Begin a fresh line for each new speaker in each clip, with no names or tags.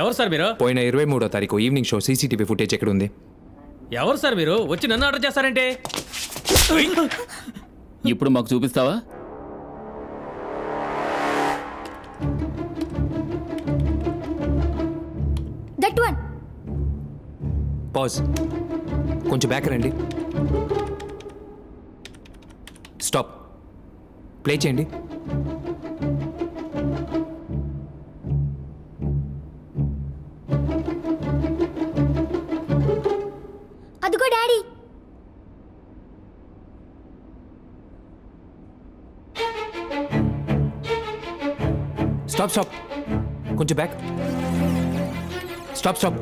ఎవరు సార్ మీరు?
పోయిన 23వ తారీఖు ఈవినింగ్ షో సీసీటీవీ ఫుటేజ్ ఎక్కడ ఉంది?
ఎవరు సార్ మీరు? వచ్చి నన్ను ఆర్డర్ చేస్తారంటే?
ఇప్పుడు మాకు చూపిస్తావా?
That one.
పాజ్. కొంచెం బ్యాక్ రండి. స్టాప్. ప్లే చేయండి.
అదిగో డాడీ.
Stop stop. కొంచెం బ్యాక్. Stop stop.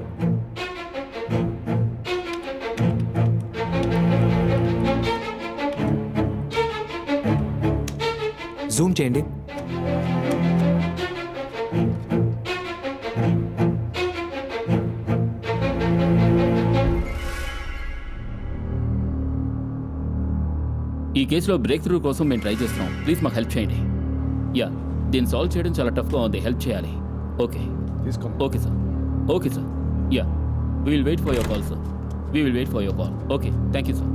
జూమ్ చేయండి.
ఈ కేసులో బ్రేక్ త్రూ కోసం మేము ట్రై చేస్తున్నాం. ప్లీజ్ మాకు హెల్ప్ చేయండి. యా, దీన్ని సాల్వ్ చేయడం చాలా టఫ్గా ఉంది. హెల్ప్ చేయాలి. Okay okay sir. Okay sir. Yeah, we will wait for your call sir. We will wait for your call. Okay, thank you sir.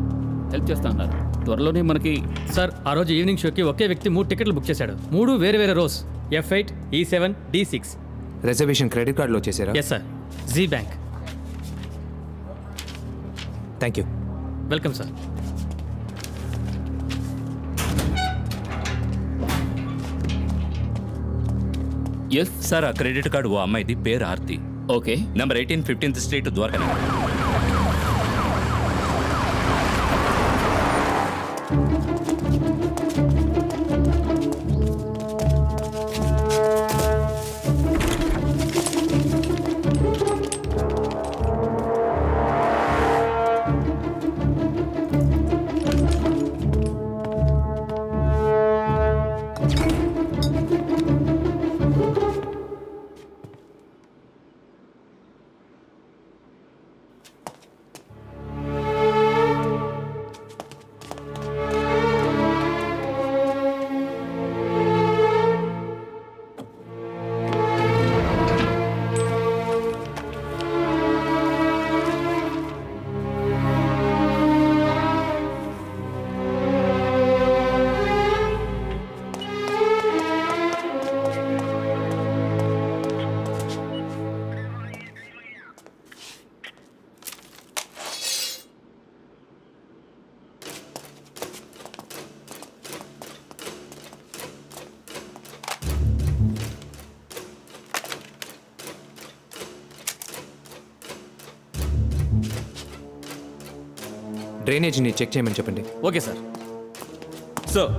Help చేస్తా అన్నారు. త్వరలోనే మనకి.
సార్, ఆ రోజు ఈవినింగ్ షోకి ఒకే వ్యక్తి 3 టికెట్లు బుక్ చేశాడు. 3 వేరే వేరే rose. F8, E7, D6.
Reservation credit కార్డులో చేశారా?
Yes sir. జీ bank.
Thank you.
Welcome sir.
Yes
sir, ఆ క్రెడిట్ కార్డు ఓ అమ్మాయిది, పేరు Aarti.
Okay.
Number 18 15th street Dwarka.
డ్రైనేజీని చెక్ చేయమని చెప్పండి.
Okay sir.
సార్,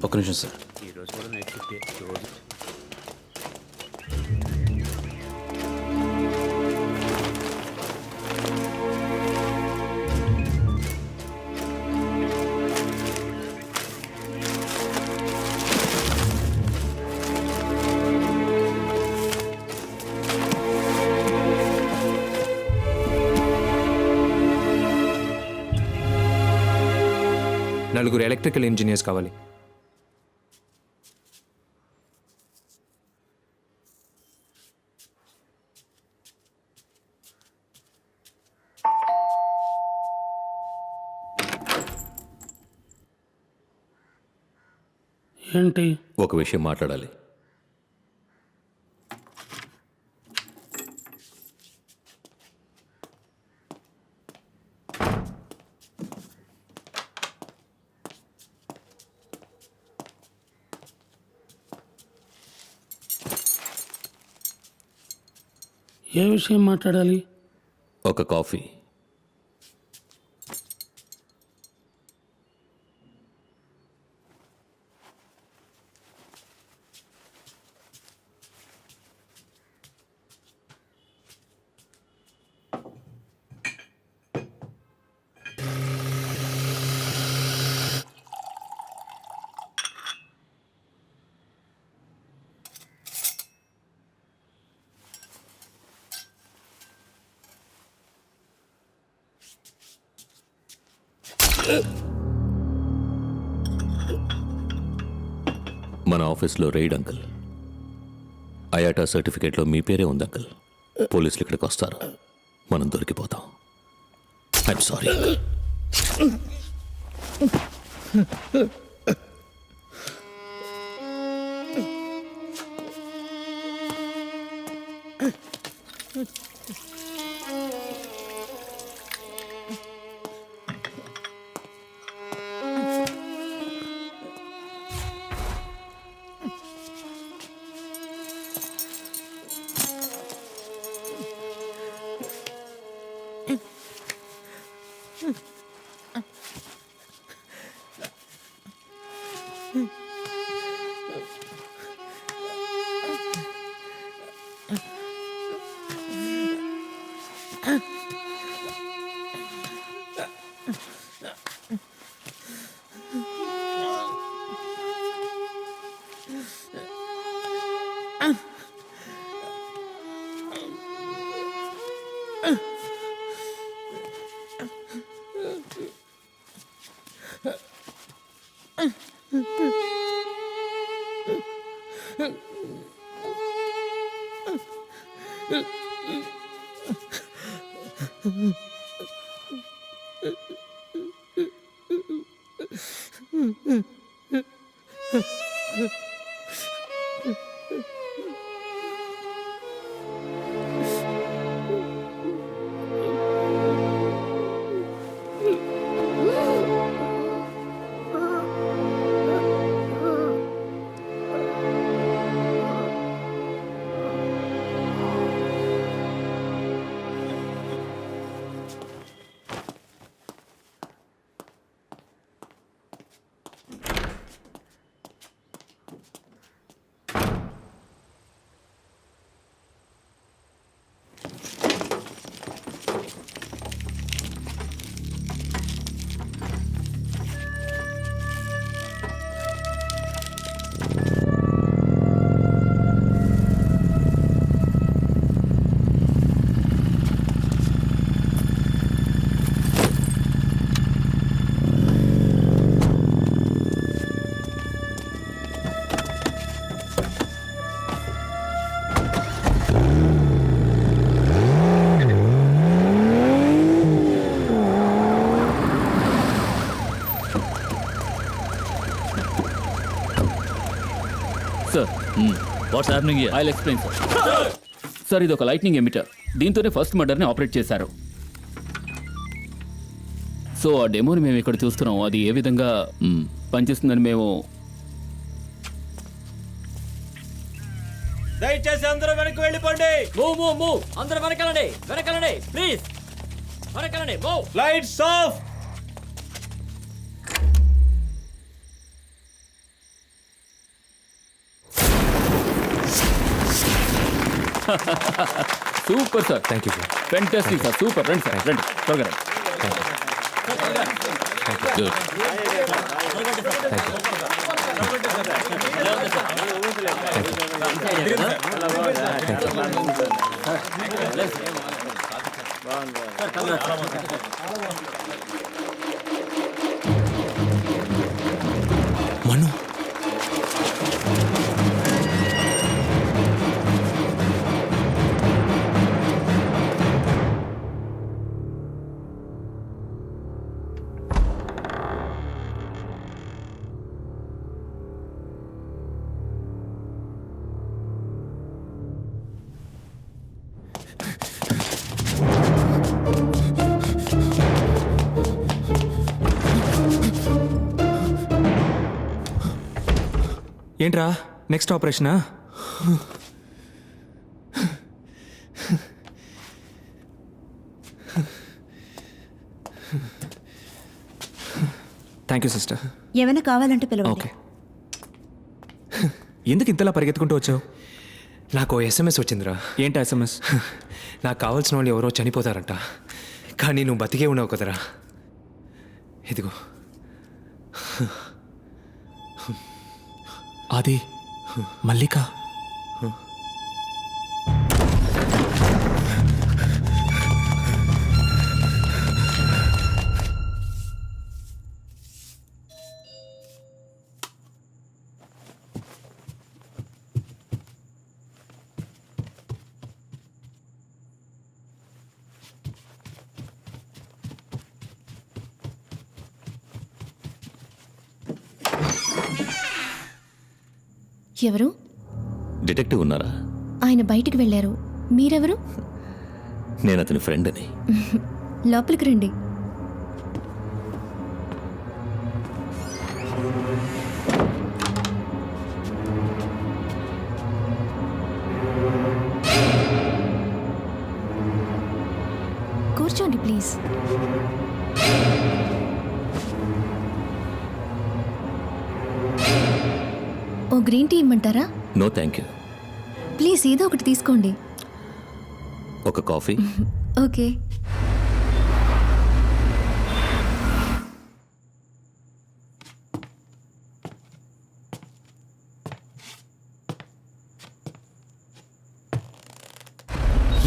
ఒక్క నిమిషం సార్.
నలుగురు ఎలక్ట్రికల్ ఇంజనీర్స్ కావాలి.
ఏంటి?
ఒక విషయం మాట్లాడాలి.
ఏ విషయం మాట్లాడాలి?
ఒక కాఫీ. మన ఆఫీస్లో రైడ్ అంకుల్. అయాటా సర్టిఫికేట్లో మీ పేరే ఉంది అంకుల్. పోలీసులు ఇక్కడికి వస్తారు, మనం దొరికిపోతాం. I'm sorry uncle.
Sir
what's happening here?
I will explain sir. Sir ఇది ఒక లైట్నింగ్ ఎమిటర్. దీంతోనే ఫస్ట్ మర్డర్ని ఆపరేట్ చేశారు. సో ఆ డెమోని మేము ఇక్కడ చూస్తున్నాం. అది ఏ విధంగా పనిచేస్తుందని మేము
దయచేసి అందరూ వెనక్కి వెళ్ళిపోండి.
మూవ్ అందరూ వెనకాలండి ప్లీజ్ వెనకాలండి.
Lights off.
Super sir.
Thank you sir.
Fantastic sir. Super. రండి సార్, రండి త్వరగా రండి.
గుడ్.
మను, ఏంట్రా నెక్స్ట్ ఆపరేషనా? Thank you sister.
ఏమైనా కావాలంటే పిలవండి.
ఓకే. ఎందుకు ఇంతలా పరిగెత్తుకుంటూ వచ్చావు? నాకు SMS వచ్చిందిరా. ఏంటి SMS? నాకు కావాల్సిన వాళ్ళు ఎవరో చనిపోతారంట, కానీ నువ్వు బతికే ఉన్నావు కదరా. ఇదిగో. అది మల్లిక.
ఎవరు?
డిటెక్టివ్ ఉన్నారా?
ఆయన బయటికి వెళ్ళారు. మీరెవరు?
నేను అతని ఫ్రెండ్ అని.
లోపలికి రండి. కూర్చోండి ప్లీజ్. ఓ గ్రీన్ టీ ఇమ్మంటారా?
No thank you.
ప్లీజ్ ఏదో ఒకటి తీసుకోండి.
ఒక కాఫీ.
ఓకే.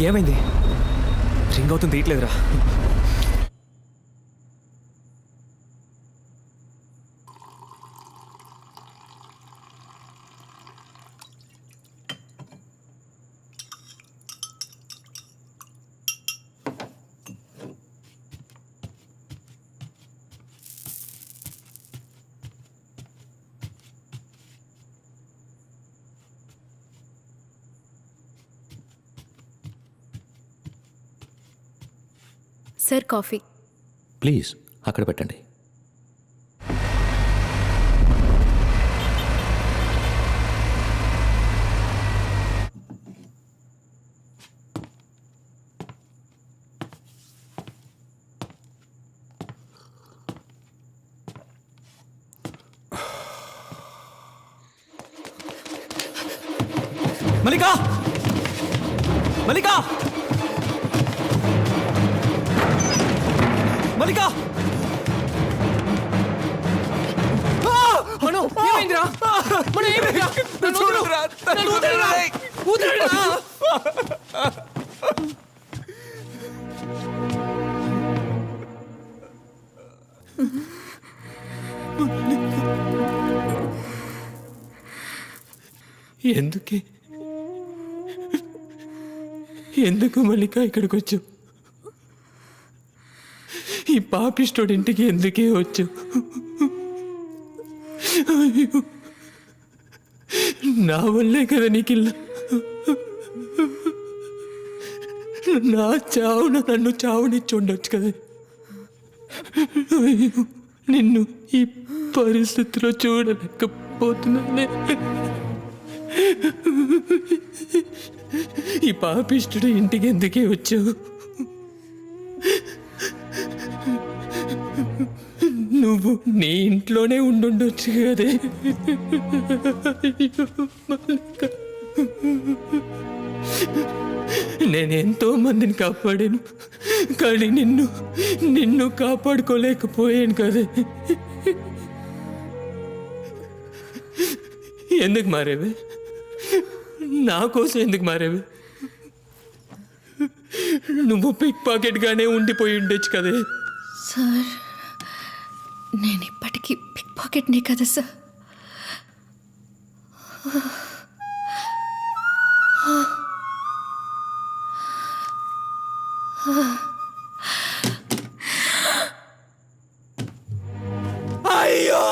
ఏమైంది? రింగ్ అవుతుంది, తీయట్లేదురా.
Sir coffee.
ప్లీజ్ అక్కడ పెట్టండి.
మల్లికా! మల్లికా! మల్లికా! మను, ఏమైందిరా? మను, ఏమైందిరా? నన్ను వదలరా! నన్ను వదలరా! వదలరా! ఎందుకు మల్లిక ఇక్కడికి వచ్చు? ఈ పాపిస్టోడి ఇంటికి ఎందుకే వచ్చు? అయ్యో, నా వల్లే కదా నీకిల్లా. నా చావున నన్ను చావునిచ్చి ఉండొచ్చు కదా. అయ్యో, నిన్ను ఈ పరిస్థితిలో చూడలేకపోతున్నానే. ఈ పాపిష్టుడు ఇంటికి ఎందుకే వచ్చావు? నువ్వు నీ ఇంట్లోనే ఉండుండొచ్చు కదే. నేనెంతో మందిని కాపాడాను, కానీ నిన్ను కాపాడుకోలేకపోయాను కదే. ఎందుకు మారేవే? నా కోసం ఎందుకు మారేవే? నువ్వు పిక్ పాకెట్గానే ఉండిపోయి ఉండొచ్చు కదే.
సార్, నేను ఇప్పటికీ పిక్ పాకెట్నే కదా సార్.
అయ్యో!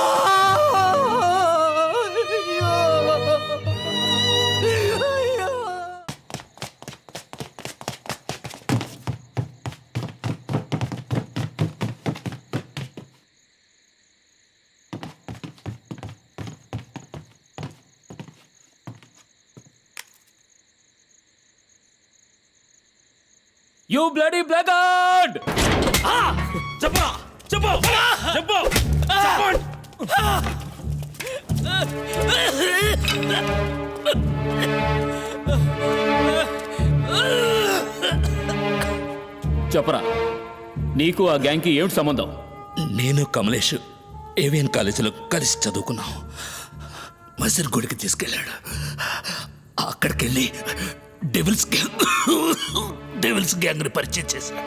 You bloody blackout!
చెప్పు చెప్పు చెప్పు
చెప్పరా, నీకు ఆ గ్యాంగ్కి ఏమిటి సంబంధం?
నేను కమలేష్ ఏవిఎన్ కాలేజీలో కలిసి చదువుకున్నాం. మసీర్ గుడికి తీసుకెళ్ళాడు. అక్కడికి వెళ్ళి డెవిల్స్ గ్యాంగ్ని పరిచయం చేశాడు.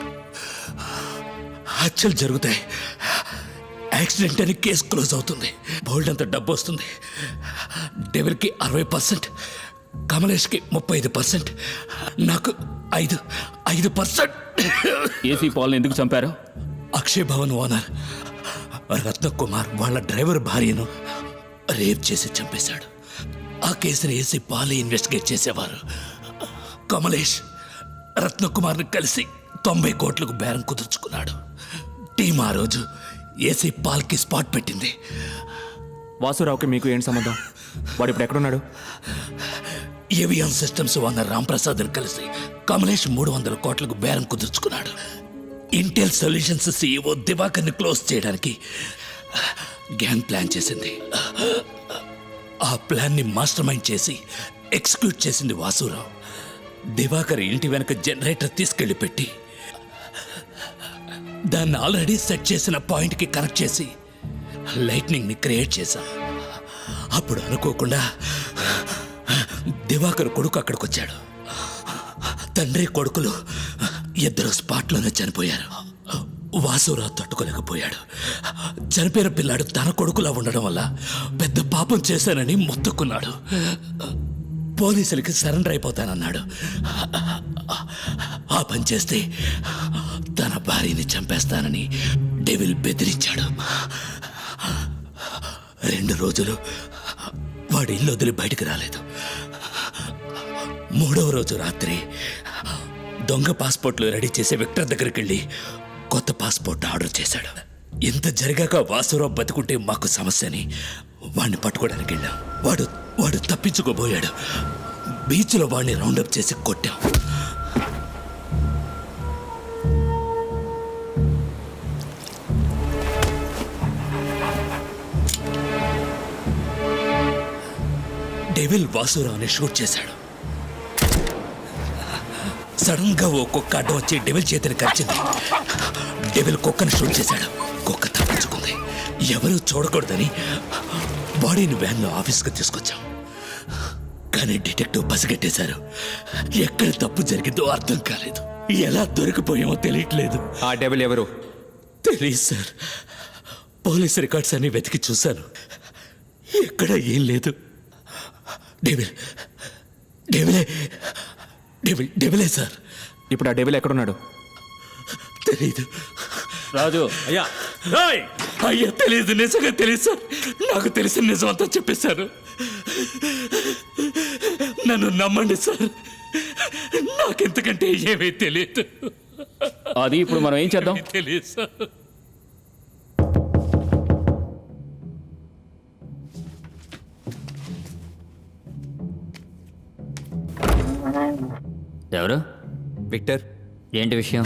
హత్యలు జరుగుతాయి, యాక్సిడెంట్ అని కేసు క్లోజ్ అవుతుంది, బోల్డ్ అంత డబ్బు వస్తుంది. డెవిల్కి 60%, కమలేష్కి 35%, నాకు 5%.
ఏసీ పాల్ని ఎందుకు చంపారు?
అక్షయ్ భవన్ ఓనర్ రత్నకుమార్ వాళ్ళ డ్రైవర్ భార్యను రేప్ చేసి చంపేశాడు. ఆ కేసుని ఏసీ పాలే ఇన్వెస్టిగేట్ చేసేవారు. కమలేష్ రత్నకుమార్ని కలిసి 90 కోట్లకు బేరం కుదుర్చుకున్నాడు. టీం ఆ రోజు ఏసీ పాల్కి స్పాట్ పెట్టింది.
వాసురావుకి మీకు ఏంటి సంబంధం? వాడు ఇప్పుడు ఎక్కడున్నాడు?
ఏవిఎం సిస్టమ్స్ ఓనర్ రాంప్రసాద్ని కలిసి కమలేష్ 300 కోట్లకు బేరం కుదుర్చుకున్నాడు. ఇంటెల్ సొల్యూషన్స్ సీఈఓ దివాకర్ని క్లోజ్ చేయడానికి గ్యాంగ్ ప్లాన్ చేసింది. ఆ ప్లాన్ని మాస్టర్ మైండ్ చేసి ఎగ్జిక్యూట్ చేసింది వాసురావు. దివాకర్ ఇంటి వెనక జనరేటర్ తీసుకెళ్లి పెట్టి దాన్ని ఆల్రెడీ సెట్ చేసిన పాయింట్కి కనెక్ట్ చేసి లైట్నింగ్ని క్రియేట్ చేశాం. అప్పుడు అనుకోకుండా దివాకర్ కొడుకు అక్కడికి వచ్చాడు. తండ్రి కొడుకులు ఇద్దరు స్పాట్లోనే చనిపోయారు. వాసురావు తట్టుకోలేకపోయాడు. చనిపోయిన పిల్లాడు తన కొడుకులా ఉండడం వల్ల పెద్ద పాపం చేశానని మొత్తుకున్నాడు. పోలీసులకి సరెండర్ అయిపోతానన్నాడు. ఆ పని చేస్తే తన భార్యని చంపేస్తానని డెవిల్ బెదిరించాడు. 2 రోజులు వాడి ఇల్లు వదిలి బయటికి రాలేదు. 3వ రోజు రాత్రి దొంగ పాస్పోర్ట్లు రెడీ చేసే విక్టర్ దగ్గరికి వెళ్ళి కొత్త పాస్పోర్ట్ ఆర్డర్ చేశాడు. ఇంత జరిగాక వాసురావు బతుకుంటే మాకు సమస్యని వాడిని పట్టుకోవడానికి వెళ్ళాం. వాడు తప్పించుకోబోయాడు. బీచ్లో వాడిని రౌండప్ చేసి కొట్టాం. డెవిల్ వాసురావుని షూట్ చేశాడు. సడన్ గా ఓ కుక్క అడ్డం వచ్చి డెవిల్ చేతిని కరిచింది. డెవిల్ కుక్కను షూట్ చేశాడు. కుక్క తప్పించుకుంది. ఎవరూ చూడకూడదని బాడీని వ్యాన్లో ఆఫీస్కి తీసుకొచ్చాం. కానీ డిటెక్టివ్ పసిగట్టేశారు. ఎక్కడ తప్పు జరిగిందో అర్థం కాలేదు. ఎలా దొరికిపోయామో తెలియట్లేదు.
ఆ డెవిల్ ఎవరు?
తెలియదు సార్. పోలీస్ రికార్డ్స్ అన్ని వెతికి చూశాను. ఎక్కడ ఏం లేదు. డెవిలే సార్.
ఇప్పుడు ఆ డెవిల్ ఎక్కడున్నాడు?
తెలీదు.
రాజు,
అయ్యా
అయ్యా తెలియదు. నిజంగా తెలియదు సార్. నాకు తెలిసిన నిజం అంతా చెప్పేశారు. నన్ను నమ్మండి సార్. నాకెంతకంటే ఏమీ తెలియదు.
అది ఇప్పుడు మనం ఏం చేద్దాం?
తెలియదు సార్.
ఎవరు?
విక్టర్,
ఏంటి విషయం?